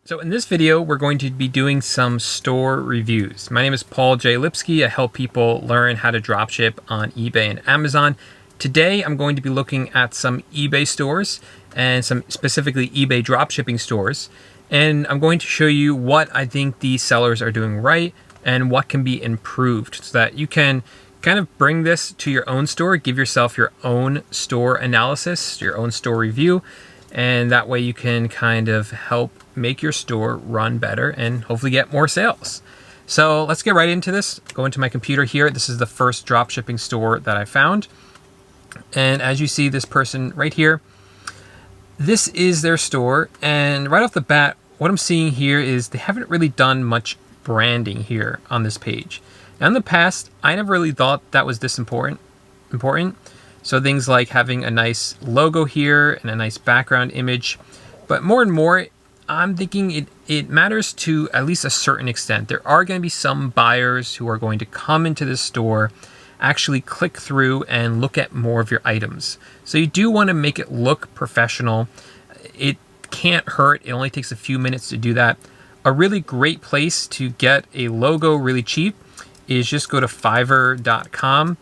So in this video, we're going to be doing some store reviews. My name is Paul J. Lipsky. I help people learn how to dropship on eBay and Amazon. Today, I'm going to be looking at some eBay stores and some specifically eBay dropshipping stores. And I'm going to show you what I think these sellers are doing right and what can be improved so that you can kind of bring this to your own store, give yourself your own store analysis, your own store review, and that way you can kind of help make your store run better and hopefully get more sales. So let's get right into this. Go into my computer here. This is the first dropshipping store that I found. And as you see, this person right here, this is their store. And right off the bat, what I'm seeing here is they haven't really done much branding here on this page. Now in the past, I never really thought that was this important. So things like having a nice logo here and a nice background image. But more and more, I'm thinking it matters to at least a certain extent. There are going to be some buyers who are going to come into this store, actually click through and look at more of your items. So you do want to make it look professional. It can't hurt. It only takes a few minutes to do that. A really great place to get a logo really cheap is just go to Fiverr.com.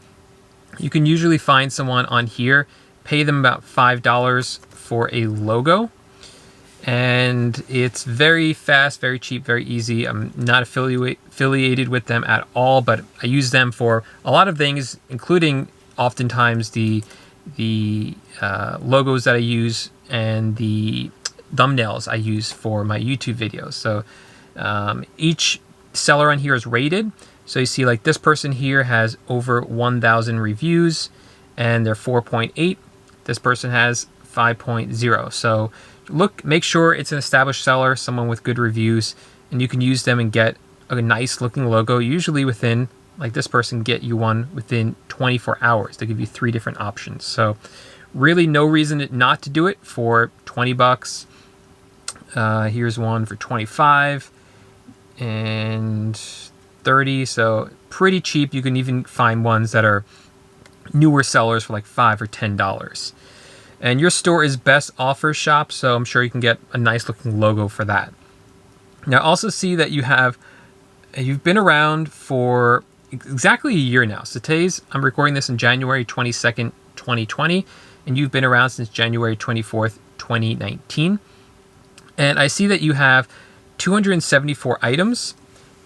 You can usually find someone on here, pay them about $5 for a logo. And it's very fast, very cheap, very easy. I'm not affiliated with them at all, but I use them for a lot of things, including oftentimes the logos that I use and the thumbnails I use for my YouTube videos. So each seller on here is rated. So you see like this person here has over 1,000 reviews and they're 4.8. This person has 5.0. So make sure it's an established seller, someone with good reviews, and you can use them and get a nice looking logo, usually within, like this person, get you one within 24 hours. They give you 3 different options. So really no reason not to do it for 20 bucks. Here's one for 25 and 30. So pretty cheap. You can even find ones that are newer sellers for like $5 or $10. And your store is Best Offer Shop, so I'm sure you can get a nice looking logo for that. Now also see that you've been around for exactly a year now. So I'm recording this in January 22nd, 2020, and you've been around since January 24th, 2019. And I see that you have 274 items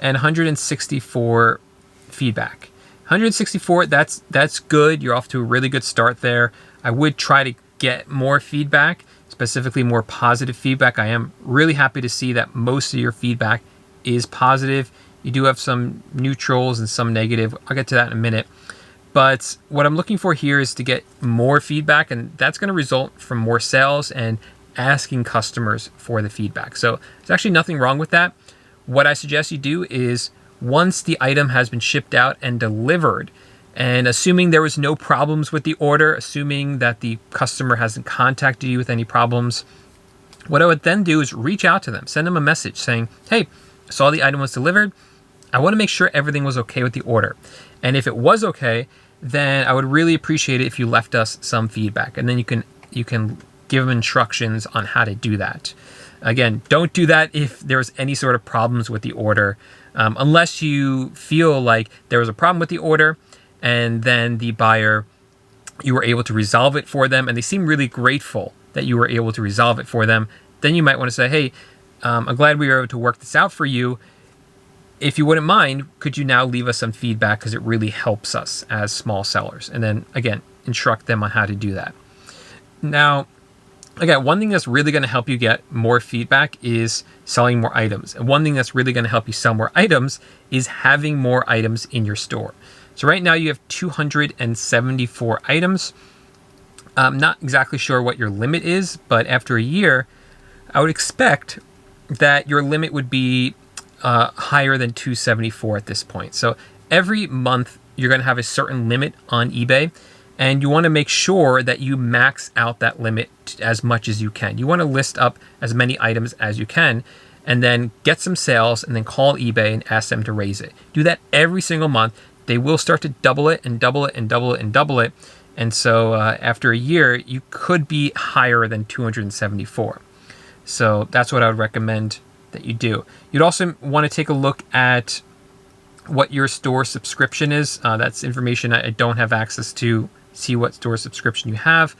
and 164 feedback. 164, that's good. You're off to a really good start there. I would try to get more feedback, specifically more positive feedback. I am really happy to see that most of your feedback is positive. You do have some neutrals and some negative. I'll get to that in a minute. But what I'm looking for here is to get more feedback, and that's going to result from more sales and asking customers for the feedback. So there's actually nothing wrong with that. What I suggest you do is once the item has been shipped out and delivered, and assuming there was no problems with the order, assuming that the customer hasn't contacted you with any problems, what I would then do is reach out to them, send them a message saying, hey, I saw the item was delivered. I want to make sure everything was okay with the order. And if it was okay, then I would really appreciate it if you left us some feedback. And then you can give them instructions on how to do that. Again, don't do that if there's any sort of problems with the order, unless you feel like there was a problem with the order and then the buyer, you were able to resolve it for them and they seem really grateful that you were able to resolve it for them. Then you might want to say, hey, I'm glad we were able to work this out for you. If you wouldn't mind, could you now leave us some feedback because it really helps us as small sellers? And then again, instruct them on how to do that. Now, again, one thing that's really going to help you get more feedback is selling more items. And one thing that's really going to help you sell more items is having more items in your store. So right now you have 274 items. I'm not exactly sure what your limit is, but after a year, I would expect that your limit would be higher than 274 at this point. So every month you're going to have a certain limit on eBay, and you want to make sure that you max out that limit as much as you can. You want to list up as many items as you can, and then get some sales, and then call eBay and ask them to raise it. Do that every single month. They will start to double it and double it and double it and double it. And so after a year, you could be higher than 274. So that's what I would recommend that you do. You'd also want to take a look at what your store subscription is. That's information I don't have access to. See what store subscription you have.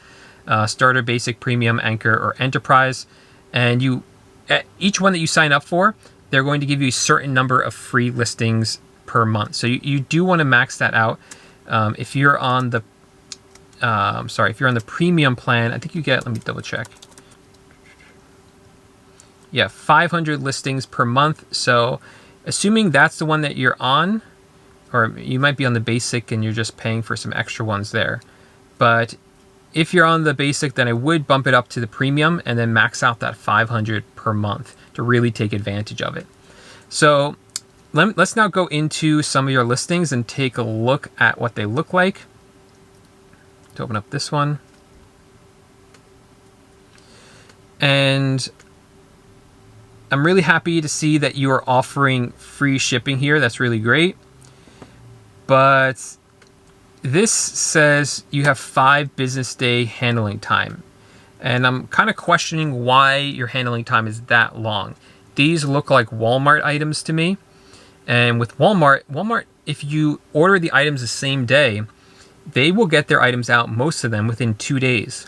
Starter, basic, premium, anchor, or enterprise. And you, at each one that you sign up for, they're going to give you a certain number of free listings per month. So you do want to max that out. If you're on the if you're on the premium plan, I think you get, let me double check. Yeah, 500 listings per month. So assuming that's the one that you're on, or you might be on the basic and you're just paying for some extra ones there. But if you're on the basic, then I would bump it up to the premium and then max out that 500 per month to really take advantage of it. So let's now go into some of your listings and take a look at what they look like. To open up this one. And I'm really happy to see that you are offering free shipping here. That's really great. But this says you have 5 business day handling time. And I'm kind of questioning why your handling time is that long. These look like Walmart items to me. And with Walmart, if you order the items the same day, they will get their items out, most of them, within 2 days.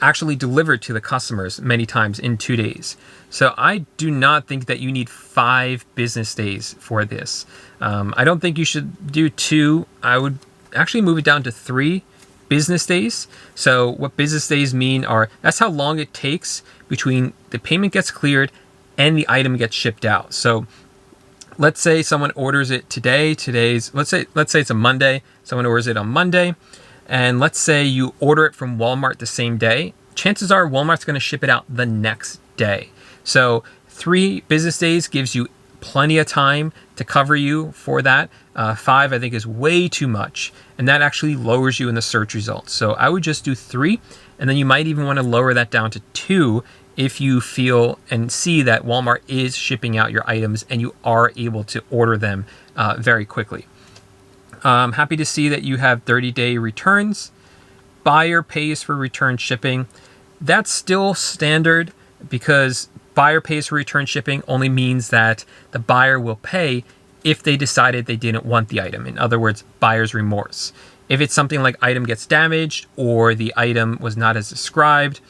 Actually delivered to the customers many times in 2 days. So I do not think that you need 5 business days for this. I don't think you should do 2. I would actually move it down to 3 business days. So what business days mean are, that's how long it takes between the payment gets cleared and the item gets shipped out. So let's say someone orders it today. Let's say it's a Monday. Someone orders it on Monday. And let's say you order it from Walmart the same day. Chances are Walmart's going to ship it out the next day. So 3 business days gives you plenty of time to cover you for that. 5, I think, is way too much. And that actually lowers you in the search results. So I would just do 3. And then you might even want to lower that down to 2 if you feel and see that Walmart is shipping out your items and you are able to order them very quickly. I'm happy to see that you have 30-day returns. Buyer pays for return shipping. That's still standard because buyer pays for return shipping only means that the buyer will pay if they decided they didn't want the item. In other words, buyer's remorse. If it's something like item gets damaged or the item was not as described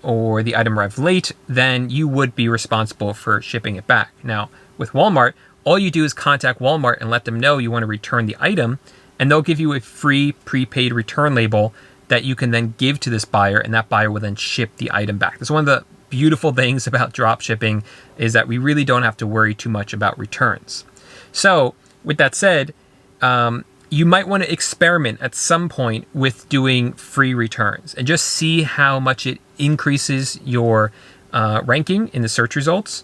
or the item arrived late, then you would be responsible for shipping it back. Now, with Walmart, all you do is contact Walmart and let them know you want to return the item, and they'll give you a free prepaid return label that you can then give to this buyer, and that buyer will then ship the item back. That's one of the beautiful things about drop shipping, is that we really don't have to worry too much about returns. So with that said, you might want to experiment at some point with doing free returns and just see how much it increases your ranking in the search results,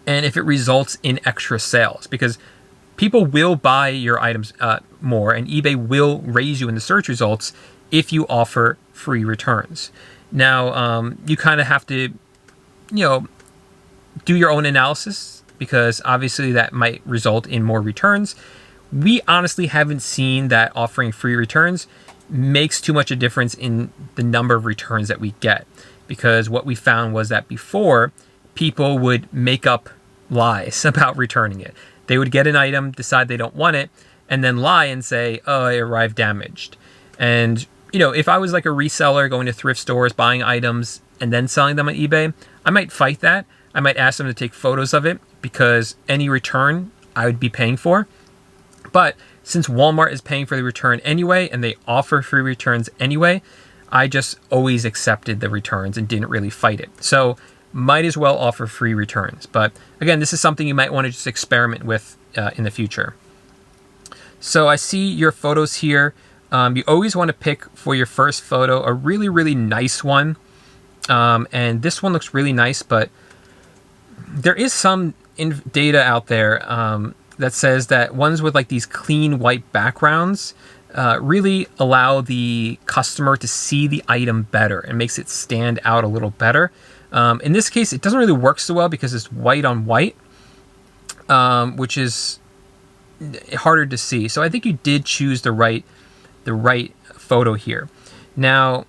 and if it results in extra sales, because people will buy your items more, and eBay will raise you in the search results if you offer free returns. Now, you kind of have to, do your own analysis, because obviously that might result in more returns. We honestly haven't seen that offering free returns makes too much a difference in the number of returns that we get, because what we found was that before, people would make up lies about returning it. They would get an item, decide they don't want it, and then lie and say, oh, it arrived damaged. And, if I was like a reseller going to thrift stores, buying items, and then selling them on eBay, I might fight that. I might ask them to take photos of it, because any return I would be paying for. But since Walmart is paying for the return anyway, and they offer free returns anyway, I just always accepted the returns and didn't really fight it. So might as well offer free returns. But again, this is something you might want to just experiment with in the future. So I see your photos here. You always want to pick for your first photo a really, really nice one. And this one looks really nice, but there is some data out there that says that ones with like these clean white backgrounds really allow the customer to see the item better and makes it stand out a little better. In this case, it doesn't really work so well because it's white on white, which is harder to see. So I think you did choose the right photo here. Now,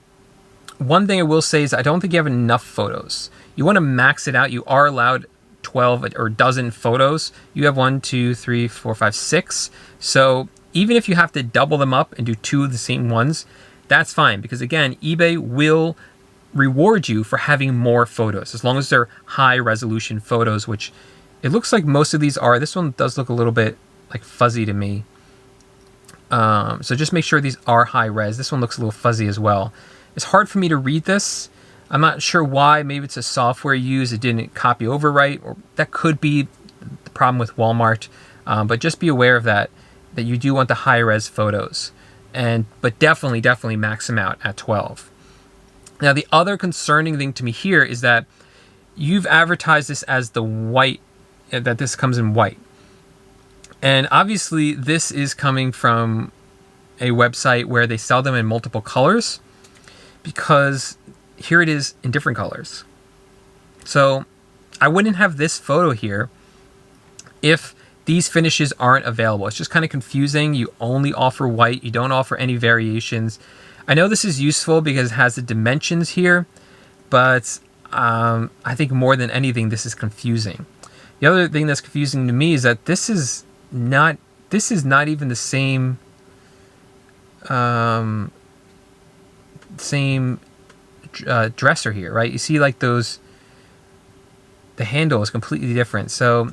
one thing I will say is I don't think you have enough photos. You want to max it out. You are allowed 12 or dozen photos. You have 1, 2, 3, 4, 5, 6. So even if you have to double them up and do 2 of the same ones, that's fine, because again, eBay will reward you for having more photos as long as they're high resolution photos, which it looks like most of these are. This one does look a little bit like fuzzy to me. So just make sure these are high res. This one looks a little fuzzy as well. It's hard for me to read this. I'm not sure why. Maybe it's a software used. It didn't copy over right, or that could be the problem with Walmart. But just be aware of that you do want the high res photos. But definitely max them out at 12. Now, the other concerning thing to me here is that you've advertised this as the white, that this comes in white. And obviously this is coming from a website where they sell them in multiple colors, because here it is in different colors. So I wouldn't have this photo here if these finishes aren't available. It's just kind of confusing. You only offer white. You don't offer any variations. I know this is useful because it has the dimensions here, but I think more than anything, this is confusing. The other thing that's confusing to me is that this is not even the same dresser here, right? You see like the handle is completely different. So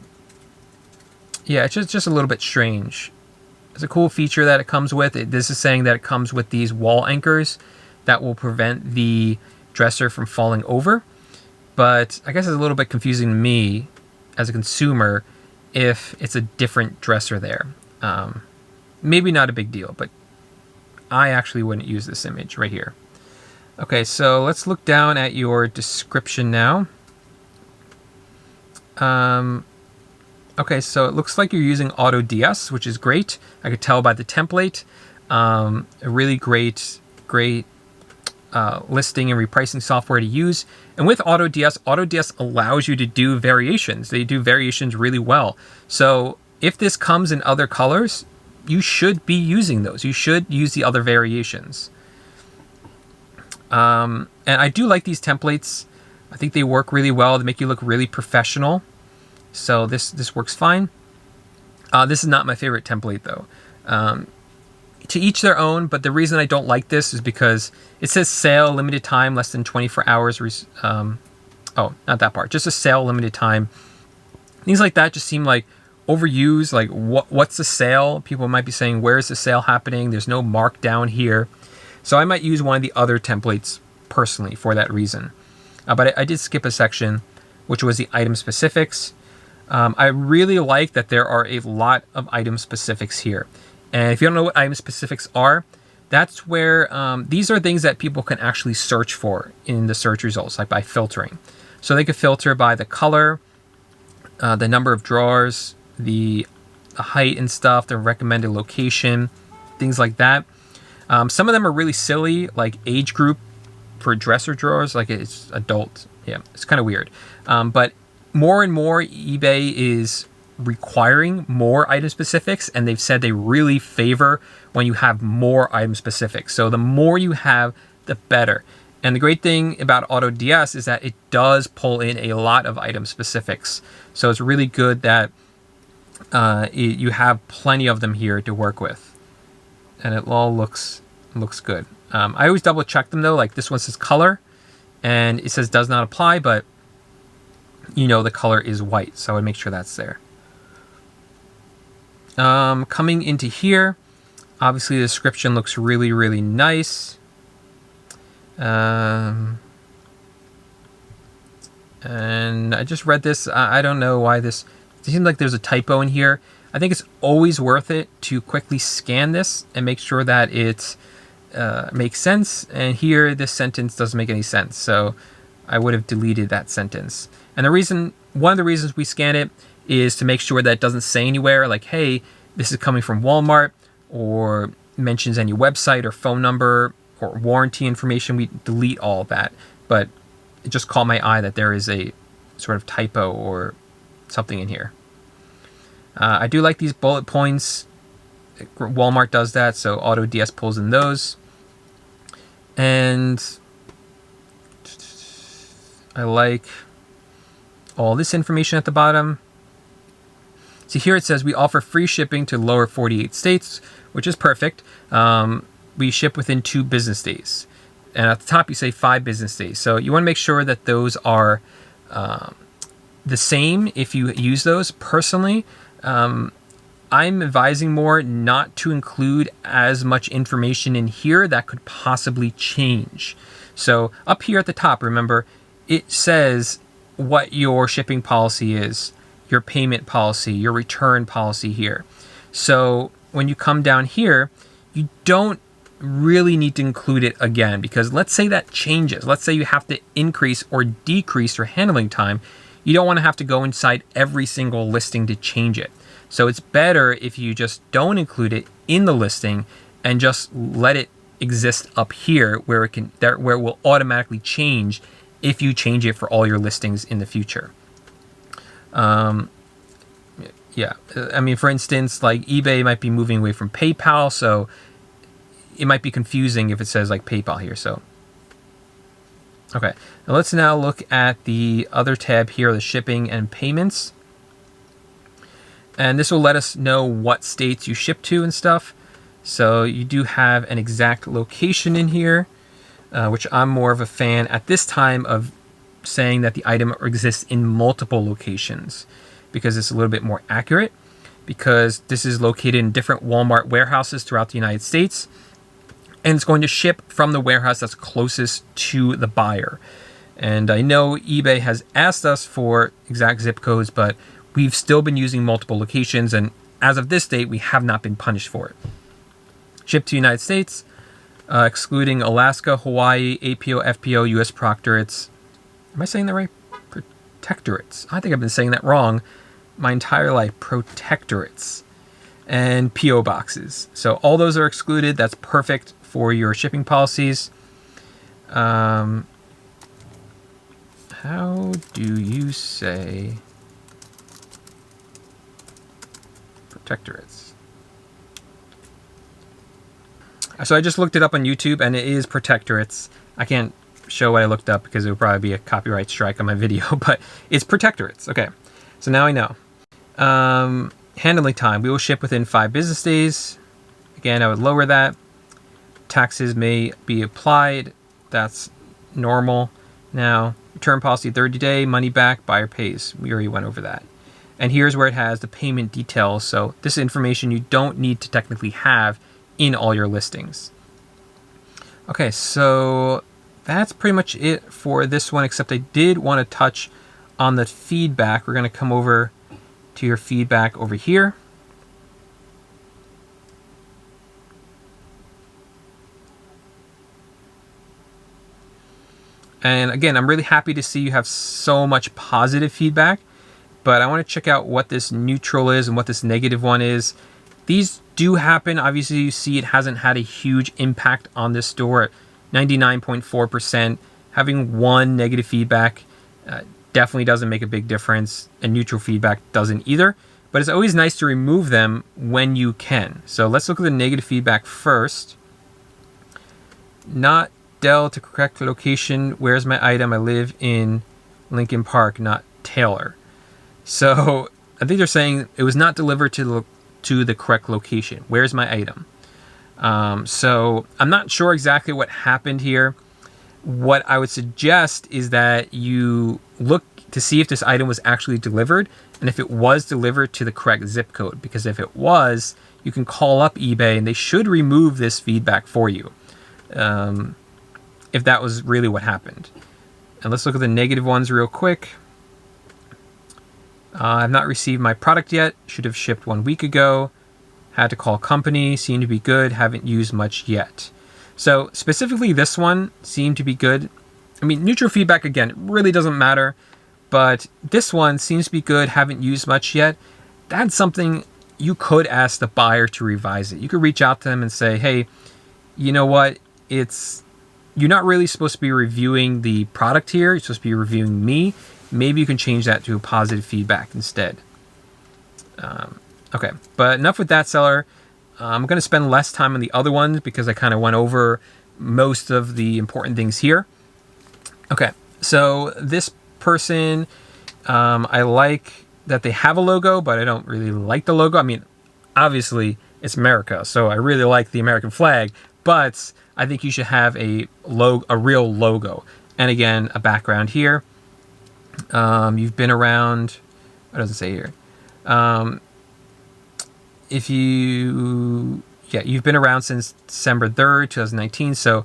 yeah, it's just a little bit strange. It's a cool feature that it comes with. This is saying that it comes with these wall anchors that will prevent the dresser from falling over. But I guess it's a little bit confusing to me as a consumer if it's a different dresser there. Maybe not a big deal, but I actually wouldn't use this image right here. Okay, so let's look down at your description now. Okay, so it looks like you're using AutoDS, which is great. I could tell by the template. A really great listing and repricing software to use. And with AutoDS allows you to do variations. They do variations really well. So if this comes in other colors, you should be using those. You should use the other variations. And I do like these templates. I think they work really well. They make you look really professional. So this works fine. This is not my favorite template though. To each their own, but the reason I don't like this is because it says sale, limited time, less than 24 hours. Oh, not that part. Just a sale, limited time. Things like that just seem like overused. Like what's the sale? People might be saying, where's the sale happening? There's no markdown here. So I might use one of the other templates personally for that reason. But I did skip a section, which was the item specifics. I really like that there are a lot of item specifics here. And if you don't know what item specifics are, that's where these are things that people can actually search for in the search results, like by filtering. So they could filter by the color, the number of drawers, the height and stuff, the recommended location, things like that. Some of them are really silly, like age group for dresser drawers, like it's adult. Yeah, it's kind of weird. But more and more eBay is requiring more item specifics, and they've said they really favor when you have more item specifics. So the more you have, the better. And the great thing about AutoDS is that it does pull in a lot of item specifics. So it's really good that you have plenty of them here to work with. And it all looks good. I always double check them though. Like this one says color, and it says does not apply, but you know the color is white, so I would make sure that's there. Coming into here, obviously the description looks really, really nice. And I just read this. I don't know why this. It seems like there's a typo in here. I think it's always worth it to quickly scan this and make sure that it makes sense. And here, this sentence doesn't make any sense, so I would have deleted that sentence. And one of the reasons we scan it is to make sure that it doesn't say anywhere like, hey, this is coming from Walmart, or mentions any website or phone number or warranty information. We delete all of that, but it just caught my eye that there is a sort of typo or something in here. I do like these bullet points. Walmart does that, so AutoDS pulls in those. And I like all this information at the bottom. So here it says we offer free shipping to lower 48 states, which is perfect. We ship within 2 business days. And at the top you say 5 business days. So you want to make sure that those are the same if you use those. Personally, I'm advising more not to include as much information in here that could possibly change. So up here at the top, remember, it says what your shipping policy is, your payment policy, your return policy here. So when you come down here, you don't really need to include it again, because let's say that changes. Let's say you have to increase or decrease your handling time. You don't want to have to go inside every single listing to change it. So it's better if you just don't include it in the listing and just let it exist up here where it will automatically change if you change it for all your listings in the future. Yeah, I mean, for instance, like eBay might be moving away from PayPal, so it might be confusing if it says like PayPal here. So, okay, now let's now look at the other tab here, the shipping and payments. And this will let us know what states you ship to and stuff. So you do have an exact location in here, which I'm more of a fan at this time of saying that the item exists in multiple locations, because it's a little bit more accurate, because this is located in different Walmart warehouses throughout the United States. And it's going to ship from the warehouse that's closest to the buyer. And I know eBay has asked us for exact zip codes, but we've still been using multiple locations, and as of this date, we have not been punished for it. Shipped to United States, excluding Alaska, Hawaii, APO, FPO, US Proctorates. Am I saying that right? Protectorates. I think I've been saying that wrong my entire life. Protectorates. And PO boxes. So all those are excluded. That's perfect for your shipping policies. How do you say protectorates? So I just looked it up on YouTube, and it is protectorates. I can't show what I looked up because it would probably be a copyright strike on my video, but it's protectorates. Okay, so now I know. Handling time, we will ship within 5 business days. Again, I would lower that. Taxes may be applied. That's normal. Now, return policy 30-day, money back, buyer pays. We already went over that. And here's where it has the payment details. So this information you don't need to technically have in all your listings. Okay, so that's pretty much it for this one, except I did want to touch on the feedback. We're going to come over to your feedback over here. And again, I'm really happy to see you have so much positive feedback, but I want to check out what this neutral is and what this negative one is. These do happen. Obviously, you see it hasn't had a huge impact on this store at 99.4%. Having one negative feedback definitely doesn't make a big difference, and neutral feedback doesn't either. But it's always nice to remove them when you can. So let's look at the negative feedback first. Not Dell to correct location. Where's my item? I live in Lincoln Park, not Taylor. So I think they're saying it was not delivered to the correct location. Where's my item? So I'm not sure exactly what happened here. What I would suggest is that you look to see if this item was actually delivered and if it was delivered to the correct zip code. Because if it was, you can call up eBay and they should remove this feedback for you. If that was really what happened. And let's look at the negative ones real quick. I've not received my product yet. Should have shipped 1 week ago. Had to call company. Seemed to be good. Haven't used much yet. So specifically this one seemed to be good. I mean, neutral feedback, again, it really doesn't matter. But this one seems to be good. Haven't used much yet. That's something you could ask the buyer to revise it. You could reach out to them and say, hey, you know what? You're not really supposed to be reviewing the product here. You're supposed to be reviewing me. Maybe you can change that to a positive feedback instead. Okay, but enough with that seller. I'm going to spend less time on the other ones because I kind of went over most of the important things here. Okay, so this person I like that they have a logo, but I don't really like the logo. I mean, obviously it's America, so I really like the American flag, but I think you should have a real logo. And again, a background here. You've been around, what does it say here? You've been around since December 3rd, 2019, so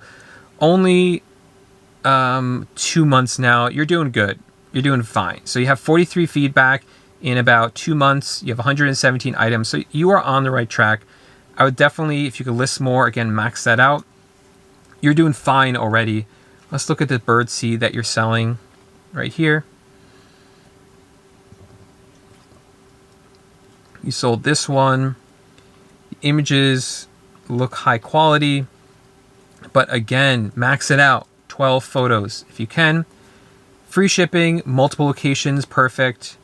only 2 months now. You're doing good. You're doing fine. So you have 43 feedback in about 2 months. You have 117 items, so you are on the right track. I would definitely, if you could list more, again, max that out. You're doing fine already. Let's look at the bird seed that you're selling right here. You sold this one. The images look high quality, but again, max it out. 12 photos if you can. Free shipping, multiple locations, perfect.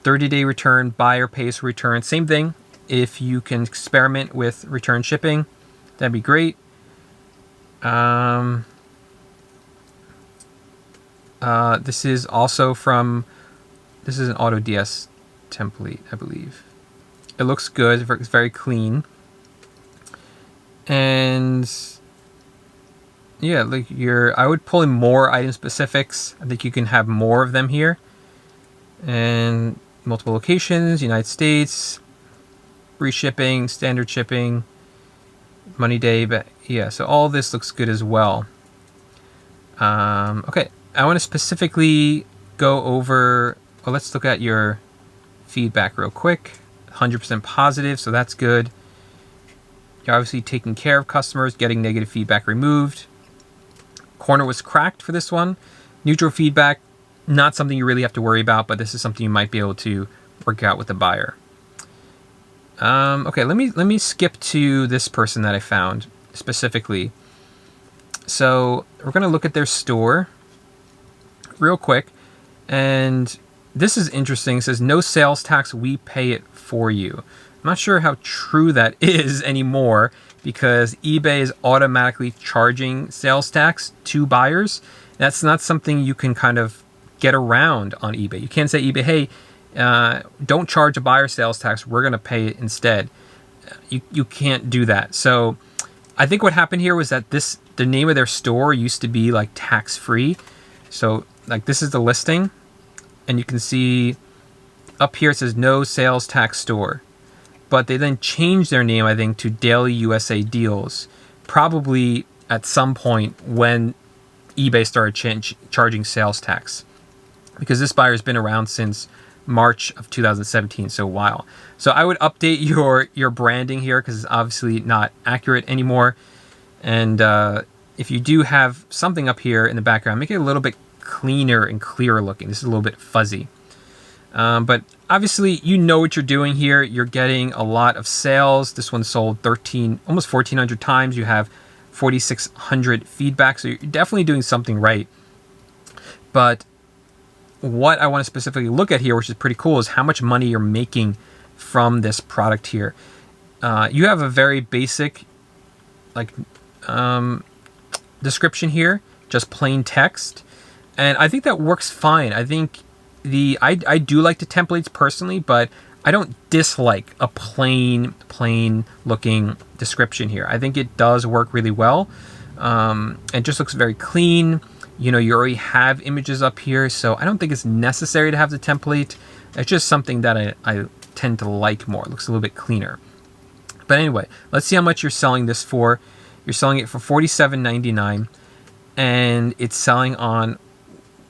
30-day return, buyer pays for return. Same thing. If you can experiment with return shipping, that'd be great. This is also from, this is an AutoDS template, I believe. It looks good. It's very clean. And yeah, like I would pull in more item specifics. I think you can have more of them here. And multiple locations, United States, free shipping, standard shipping, money day, but yeah, so all this looks good as well. Okay, I want to specifically go over, well, let's look at your feedback real quick. 100% positive, so that's good. You're obviously taking care of customers, getting negative feedback removed. Corner was cracked for this one. Neutral feedback, not something you really have to worry about, but this is something you might be able to work out with the buyer. Okay, let me skip to this person that I found specifically. So we're going to look at their store real quick, and this is interesting. It says no sales tax, we pay it for you. I'm not sure how true that is anymore, because eBay is automatically charging sales tax to buyers. That's not something you can kind of get around on eBay. You can't say eBay, hey, don't charge a buyer sales tax, we're going to pay it instead. You can't do that. So I think what happened here was that the name of their store used to be like tax free. So like this is the listing, and you can see up here it says no sales tax store. But they then changed their name, I think, to Daily USA Deals, probably at some point when eBay started charging sales tax, because this buyer has been around since March of 2017, so a while. So I would update your branding here, because it's obviously not accurate anymore. And if you do have something up here in the background, make it a little bit cleaner and clearer looking. This is a little bit fuzzy. But obviously, you know what you're doing here. You're getting a lot of sales. This one sold almost 1,400 times. You have 4,600 feedback. So you're definitely doing something right. But what I want to specifically look at here, which is pretty cool, is how much money you're making from this product here. You have a very basic description here, just plain text. And I think that works fine. I think I do like the templates personally, but I don't dislike a plain looking description here. I think it does work really well. It just looks very clean. You know, you already have images up here, so I don't think it's necessary to have the template. It's just something that I tend to like more. It looks a little bit cleaner. But anyway, let's see how much you're selling this for. You're selling it for $47.99, and it's selling on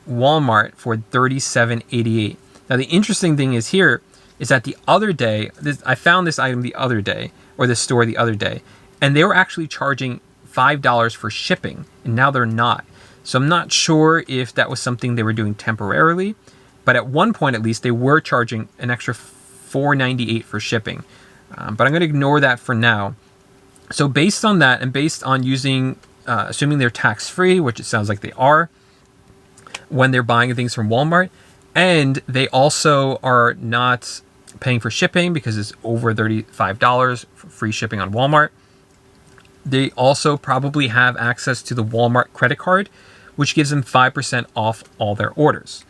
Walmart for $37.88. Now the interesting thing is here is that the other day, I found this item the other day, or this store the other day, and they were actually charging $5 for shipping, and now they're not. So I'm not sure if that was something they were doing temporarily, but at one point at least they were charging an extra $4.98 for shipping. But I'm going to ignore that for now. So based on that, and based on using, assuming they're tax-free, which it sounds like they are, when they're buying things from Walmart, and they also are not paying for shipping because it's over $35 for free shipping on Walmart. They also probably have access to the Walmart credit card, which gives them 5% off all their orders.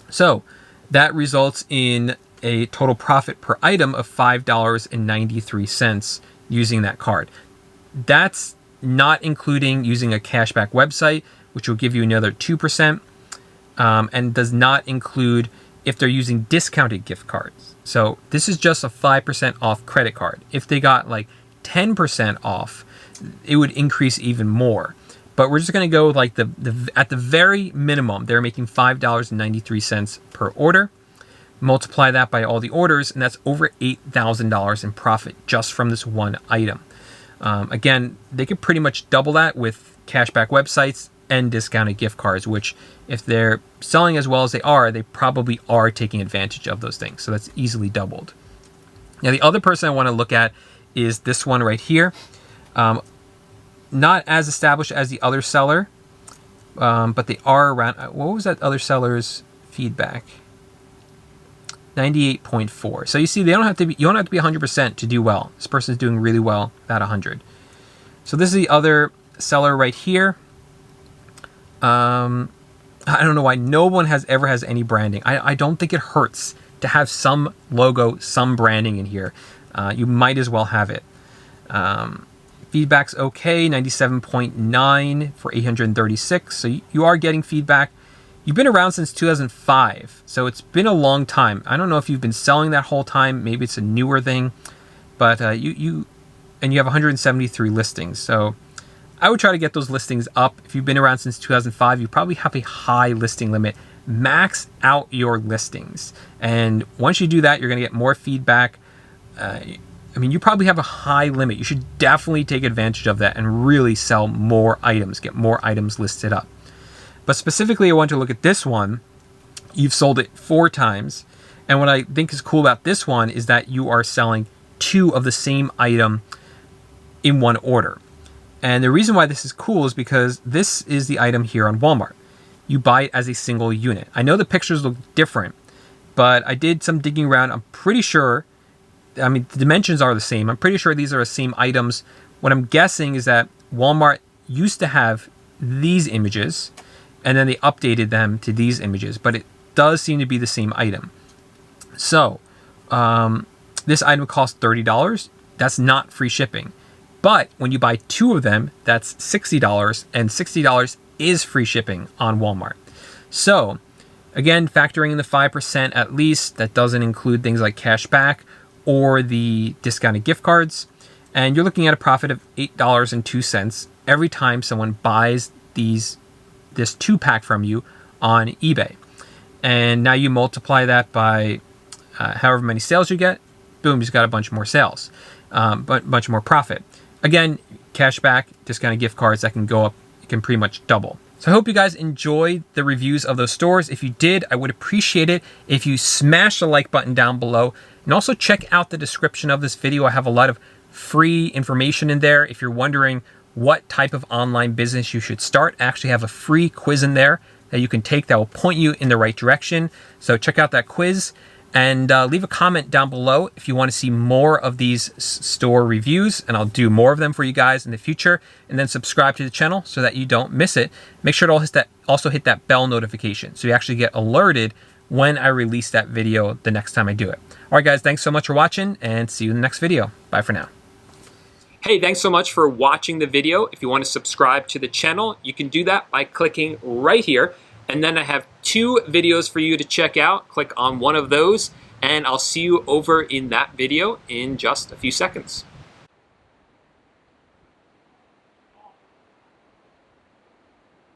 So That results in a total profit per item of $5.93 using that card. That's not including using a cashback website, which will give you another 2%, and does not include if they're using discounted gift cards. So this is just a 5% off credit card. If they got like 10% off, it would increase even more. But we're just going to go like at the very minimum, they're making $5.93 per order. Multiply that by all the orders, and that's over $8,000 in profit just from this one item. Again, they could pretty much double that with cashback websites and discounted gift cards, which if they're selling as well as they probably are taking advantage of those things. So that's easily doubled. Now, the other person I want to look at is this one right here. Not as established as the other seller, but they are around. What was that other seller's feedback? 98.4. So you see, you don't have to be 100% to do well. This person is doing really well at 100. So this is the other seller right here. I don't know why no one ever has any branding. I don't think it hurts to have some logo, some branding in here. You might as well have it. Feedback's okay, 97.9 for 836. So you are getting feedback. You've been around since 2005, so it's been a long time. I don't know if you've been selling that whole time. Maybe it's a newer thing, but you have 173 listings. So I would try to get those listings up. If you've been around since 2005, you probably have a high listing limit. Max out your listings, and once you do that, you're going to get more feedback. You probably have a high limit. You should definitely take advantage of that and really sell more items, get more items listed up. But specifically, I want to look at this one. You've sold it 4 times. And what I think is cool about this one is that you are selling 2 of the same item in one order. And the reason why this is cool is because this is the item here on Walmart. You buy it as a single unit. I know the pictures look different, but I did some digging around. I'm pretty sure, the dimensions are the same. I'm pretty sure these are the same items. What I'm guessing is that Walmart used to have these images, and then they updated them to these images, but it does seem to be the same item. So this item costs $30. That's not free shipping. But when you buy 2 of them, that's $60, and $60 is free shipping on Walmart. So again, factoring in the 5% at least, that doesn't include things like cash back or the discounted gift cards. And you're looking at a profit of $8.02 every time someone buys this 2-pack from you on eBay. And now you multiply that by however many sales you get, boom, you just got a bunch more sales, but much more profit. Again, cash back, discounted gift cards, that can go up, it can pretty much double. So I hope you guys enjoyed the reviews of those stores. If you did, I would appreciate it if you smash the like button down below, and also check out the description of this video. I have a lot of free information in there. If you're wondering what type of online business you should start, I actually have a free quiz in there that you can take that will point you in the right direction. So check out that quiz, and leave a comment down below if you want to see more of these store reviews, and I'll do more of them for you guys in the future. And then subscribe to the channel so that you don't miss it. Make sure to also hit that bell notification so you actually get alerted when I release that video the next time I do it. All right, guys, thanks so much for watching, and see you in the next video. Bye for now. Hey, thanks so much for watching the video. If you want to subscribe to the channel, you can do that by clicking right here. And then I have 2 videos for you to check out. Click on one of those, and I'll see you over in that video in just a few seconds.